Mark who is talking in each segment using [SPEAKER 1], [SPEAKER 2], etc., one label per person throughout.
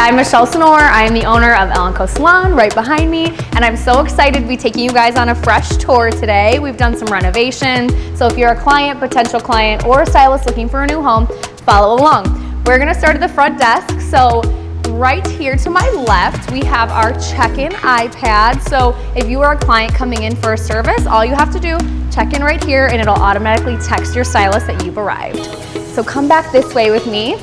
[SPEAKER 1] I'm Michelle Senour. I am the owner of SALON Salon right behind me, and I'm so excited to be taking you guys on a fresh tour today. We've done some renovations, so if you're a client, potential client, or a stylist looking for a new home, follow along. We're gonna start at the front desk. So right here to my left, we have our check-in iPad. So if you are a client coming in for a service, all you have to do, check in right here and it'll automatically text your stylist that you've arrived. So come back this way with me.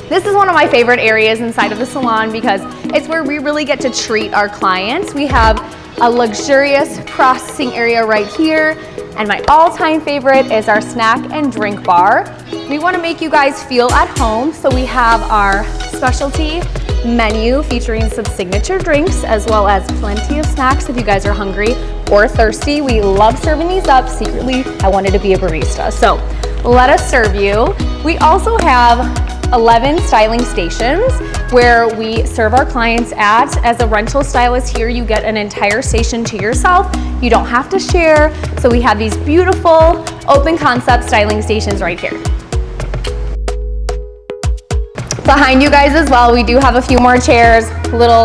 [SPEAKER 1] This is one of my favorite areas inside of the salon because it's where we really get to treat our clients. We have a luxurious processing area right here, and my all-time favorite is our snack and drink bar. We want to make you guys feel at home, so we have our specialty menu featuring some signature drinks as well as plenty of snacks if you guys are hungry or thirsty. We love serving these up. Secretly, I wanted to be a barista, so let us serve you. We also have 11 styling stations where we serve our clients at. As a rental stylist here, you get an entire station to yourself. You don't have to share. So we have these beautiful open concept styling stations right here. Behind you guys as well, we do have a few more chairs, little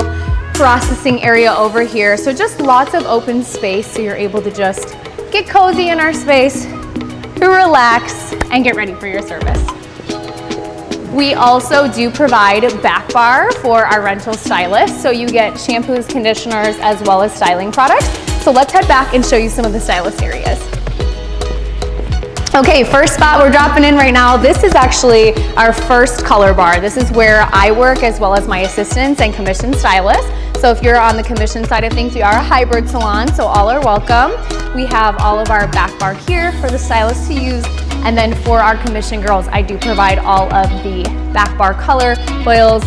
[SPEAKER 1] processing area over here. So just lots of open space so you're able to just get cozy in our space, relax, and get ready for your service. We also do provide back bar for our rental stylists, so you get shampoos, conditioners, as well as styling products. So let's head back and show you some of the stylist areas. Okay, first spot we're dropping in right now. This is actually our first color bar. This is where I work as well as my assistants and commission stylists. So if you're on the commission side of things, we are a hybrid salon, so all are welcome. We have all of our back bar here for the stylists to use. And then for our commission girls, I do provide all of the back bar color, foils,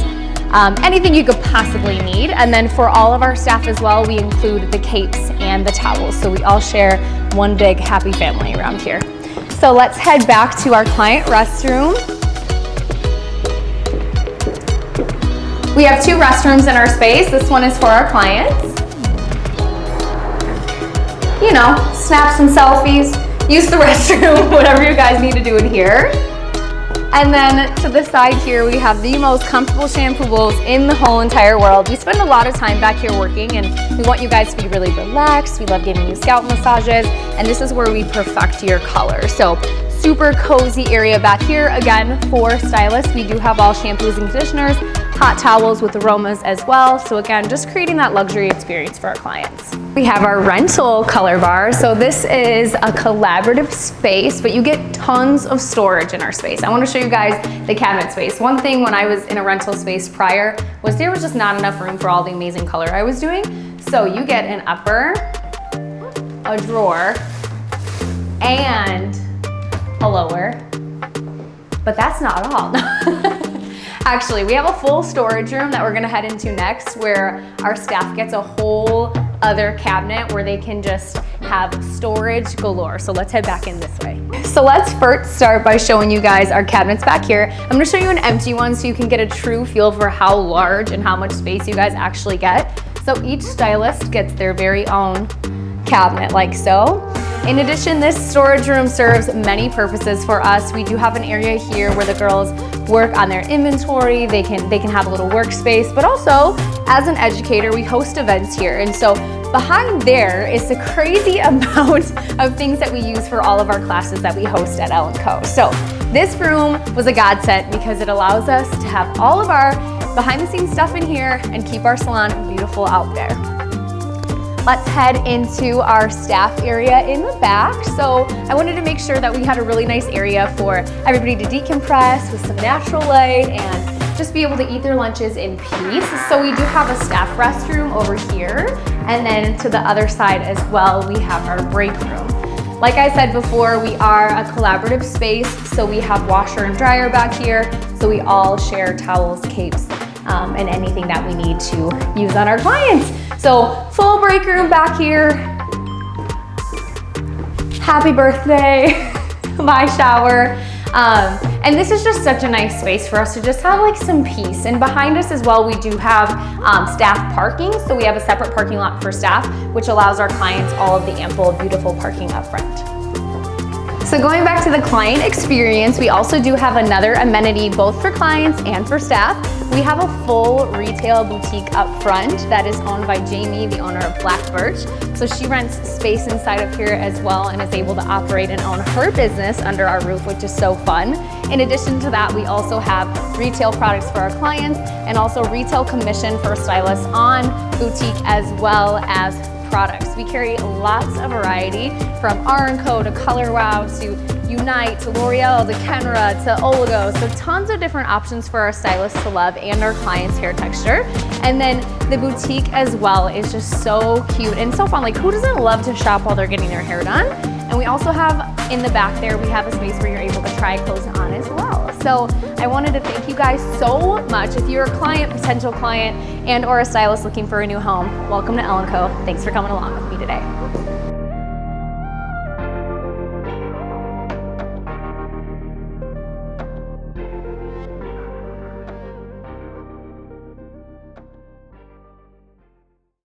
[SPEAKER 1] anything you could possibly need. And then for all of our staff as well, we include the capes and the towels. So we all share one big happy family around here. So let's head back to our client restroom. We have 2 restrooms in our space. This one is for our clients. You know, snap some selfies. Use the restroom, whatever you guys need to do in here. And then to the side here, we have the most comfortable shampoo bowls in the whole entire world. We spend a lot of time back here working, and we want you guys to be really relaxed. We love giving you scalp massages, and this is where we perfect your color. So super cozy area back here. Again, for stylists, we do have all shampoos and conditioners, hot towels with aromas as well. So again, just creating that luxury experience for our clients. We have our rental color bar. So this is a collaborative space, but you get tons of storage in our space. I want to show you guys the cabinet space. One thing when I was in a rental space prior was there was just not enough room for all the amazing color I was doing. So you get an upper, a drawer, and a lower, but that's not all. Actually, we have a full storage room that we're gonna head into next where our staff gets a whole other cabinet where they can just have storage galore. So let's head back in this way. So let's first start by showing you guys our cabinets back here. I'm gonna show you an empty one so you can get a true feel for how large and how much space you guys actually get. So each stylist gets their very own cabinet like so. In addition, this storage room serves many purposes for us. We do have an area here where the girls work on their inventory. They can have a little workspace, but also as an educator, we host events here. And so behind there is a crazy amount of things that we use for all of our classes that we host at SALON Co. So this room was a godsend because it allows us to have all of our behind the scenes stuff in here and keep our salon beautiful out there. Let's head into our staff area in the back. So I wanted to make sure that we had a really nice area for everybody to decompress with some natural light and just be able to eat their lunches in peace. So we do have a staff restroom over here. And then to the other side as well, we have our break room. Like I said before, we are a collaborative space. So we have washer and dryer back here. So we all share towels, capes, and anything that we need to use on our clients. So full break room back here. Happy birthday, my shower. And this is just such a nice space for us to just have like some peace. And behind us as well, we do have staff parking. So we have a separate parking lot for staff, which allows our clients all of the ample, beautiful parking up front. So going back to the client experience, we also do have another amenity both for clients and for staff. We have a full retail boutique up front that is owned by Jamie, the owner of Black Birch. So she rents space inside of here as well and is able to operate and own her business under our roof, which is so fun. In addition to that, we also have retail products for our clients and also retail commission for stylists on boutique as well as products. We carry lots of variety from R&Co to Color Wow to Unite to L'Oreal to Kenra to Oligo. So tons of different options for our stylists to love and our clients' hair texture. And then the boutique as well is just so cute and so fun. Like, who doesn't love to shop while they're getting their hair done? And we also have in the back there, we have a space where you're able to try clothes on as well. So I wanted to thank you guys so much. If you're a client, potential client, and or a stylist looking for a new home, welcome to Ellen Co. Thanks for coming along with me today.